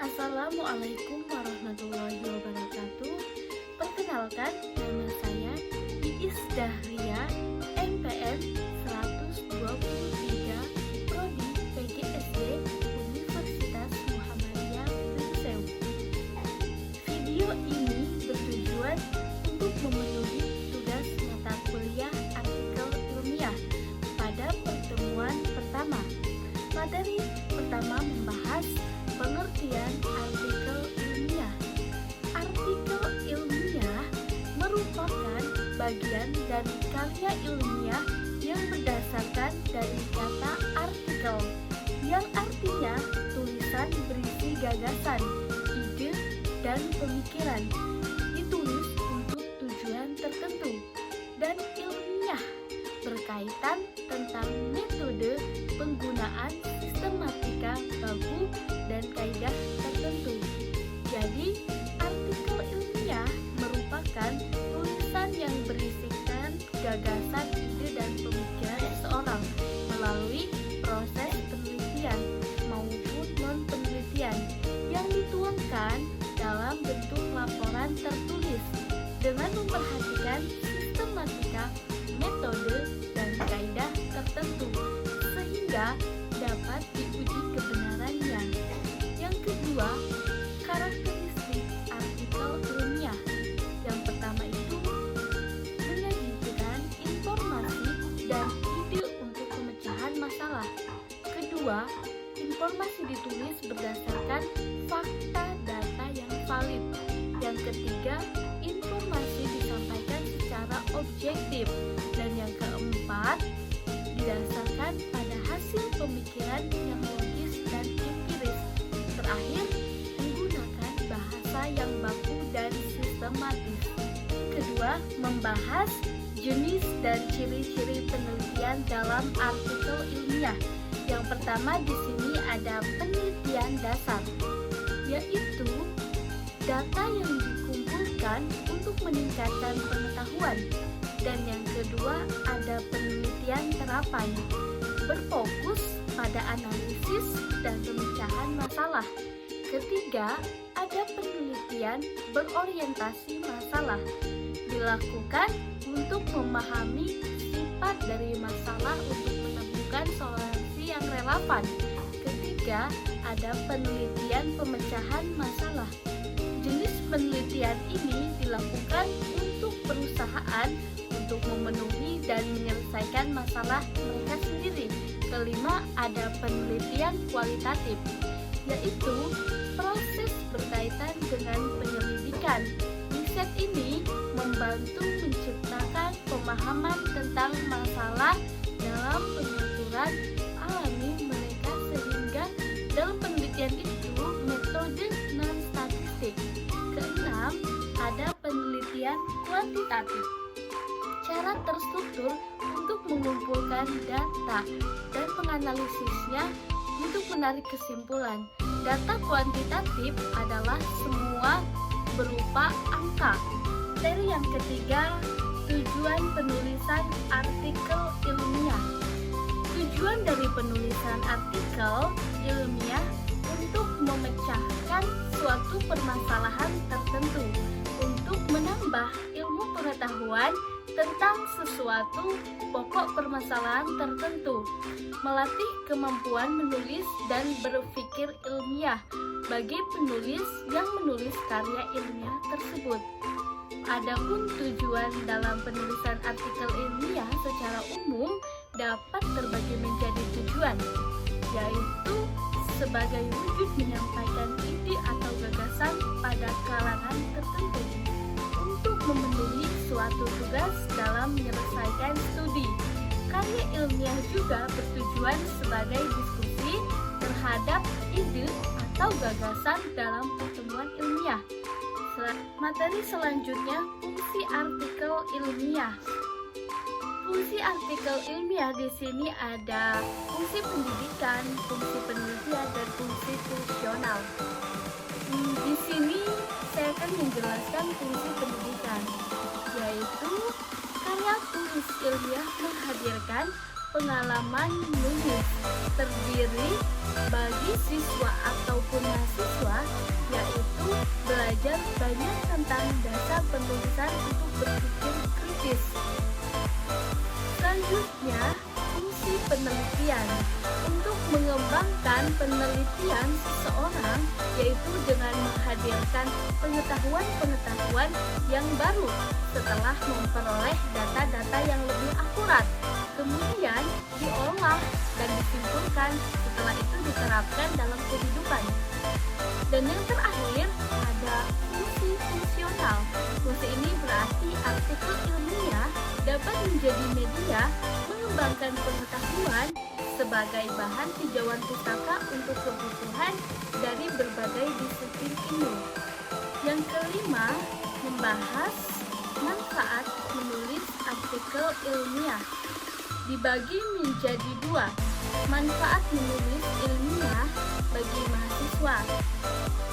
Assalamualaikum warahmatullahi wabarakatuh. Perkenalkan, nama saya Iis Dahria, MPM 123, Prodi PGSD Universitas Muhammadiyah Buntut. Video ini bertujuan untuk memenuhi tugas mata kuliah artikel ilmiah pada pertemuan pertama. Materi pertama membahas pengertian artikel ilmiah. Artikel ilmiah merupakan bagian dari karya ilmiah yang berdasarkan dari kata artikel, yang artinya tulisan berisi gagasan, ide, dan pemikiran, ditulis untuk tujuan tertentu, dan ilmiah berkaitan tentang metode penggunaan sistematika baku dan kaidah tertentu. Jadi, artikel ilmiah merupakan tulisan yang berisikan gagasan, ide, dan pemikiran seseorang melalui proses penelitian maupun non-penelitian yang dituangkan dalam bentuk laporan tertulis dengan memperhatikan sistematika, metode, dan kaidah tertentu sehingga dapat diuji kebenarannya. Yang kedua, karakteristik artikel ilmiah. Yang pertama itu menyajikan informasi dan ide untuk pemecahan masalah. Kedua, informasi ditulis berdasarkan fakta data yang valid. Yang ketiga, informasi disampaikan secara objektif. Dan yang keempat, didasarkan pada hasil pemikiran yang logis dan empiris. Terakhir, menggunakan bahasa yang baku dan sistematis. Kedua, membahas jenis dan ciri-ciri penelitian dalam artikel ilmiah. Yang pertama di sini ada penelitian dasar, yaitu data yang dikumpulkan untuk meningkatkan pengetahuan. Dan yang kedua ada penelitian terapan, berfokus pada analisis dan pemecahan masalah. Ketiga, ada penelitian berorientasi masalah, dilakukan untuk memahami sifat dari masalah untuk menemukan solusi yang relevan. Ketiga, ada penelitian pemecahan masalah. Jenis penelitian ini dilakukan untuk perusahaan untuk memenuhi dan menyelesaikan masalah mereka sendiri. Kelima, ada penelitian kualitatif, yaitu proses berkaitan dengan penyelidikan. Riset ini membantu menciptakan pemahaman tentang masalah dalam penuturan alami mereka sehingga dalam penelitian itu metode non-statistik. Keenam, ada penelitian kuantitatif. Cara terstruktur untuk mengumpulkan data dan menganalisisnya untuk menarik kesimpulan. Data kuantitatif adalah semua berupa angka. Materi yang ketiga, tujuan penulisan artikel ilmiah. Tujuan dari penulisan artikel ilmiah untuk memecahkan suatu permasalahan tertentu, untuk menambah ilmu pengetahuan tentang sesuatu pokok permasalahan tertentu, melatih kemampuan menulis dan berpikir ilmiah bagi penulis yang menulis karya ilmiah tersebut. Adapun tujuan dalam penulisan artikel ilmiah secara umum dapat terbagi menjadi tujuan, yaitu sebagai wujud menyampaikan ide atau gagasan pada kalangan tertentu untuk memenuhi suatu tugas dalam menyelesaikan studi. Karya ilmiah juga bertujuan sebagai diskusi terhadap ide atau gagasan dalam pertemuan ilmiah. Materi selanjutnya, fungsi artikel ilmiah. Fungsi artikel ilmiah di sini ada fungsi pendidikan, fungsi penelitian, dan fungsi fungsional. Di sini saya akan menjelaskan fungsi pendidikan, yaitu karya tulis ilmiah menghadirkan pengalaman menulis terdiri bagi siswa ataupun mahasiswa belajar banyak tentang dasar penulisan untuk berpikir kritis. Selanjutnya, fungsi penelitian. Untuk mengembangkan penelitian seseorang, yaitu dengan menghadirkan pengetahuan-pengetahuan yang baru setelah memperoleh data-data yang lebih akurat, kemudian diolah dan disimpulkan, setelah itu diterapkan dalam kehidupan. Dan yang terakhir, ada fungsi fungsional. Fungsi ini berarti artikel ilmiah dapat menjadi media mengembangkan pengetahuan sebagai bahan tinjauan pustaka untuk kebutuhan dari berbagai disiplin ilmu. Yang kelima, membahas manfaat menulis artikel ilmiah. Dibagi menjadi dua, manfaat menulis ilmiah bagi mahasiswa.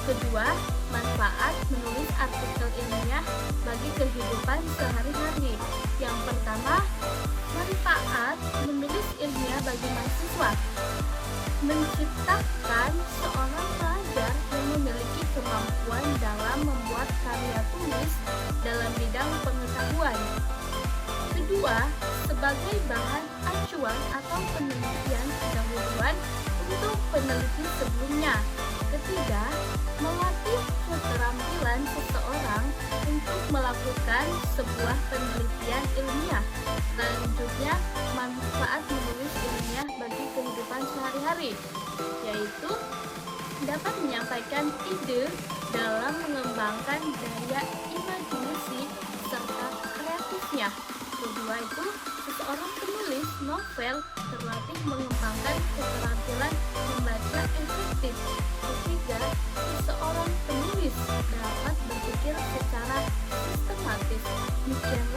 Kedua, manfaat menulis artikel ilmiah bagi kehidupan sehari-hari. Yang pertama, manfaat menulis ilmiah bagi mahasiswa. Menciptakan seorang pelajar yang memiliki kemampuan dalam membuat karya tulis dalam bidang pengetahuan. Kedua, sebagai bahan acuan atau penelitian pendahuluan untuk peneliti sebelumnya. Ketiga, melatih keterampilan seseorang untuk melakukan sebuah penelitian ilmiah. Selanjutnya, manfaat menulis ilmiah bagi kehidupan sehari-hari, yaitu dapat menyampaikan ide dalam mengembangkan daya imajinasi serta kreatifnya. Kedua itu, seseorang penulis novel terlatih mengembangkan keterampilan membaca efektif. Ketiga, seseorang penulis dapat berpikir secara sistematis. Demikianlah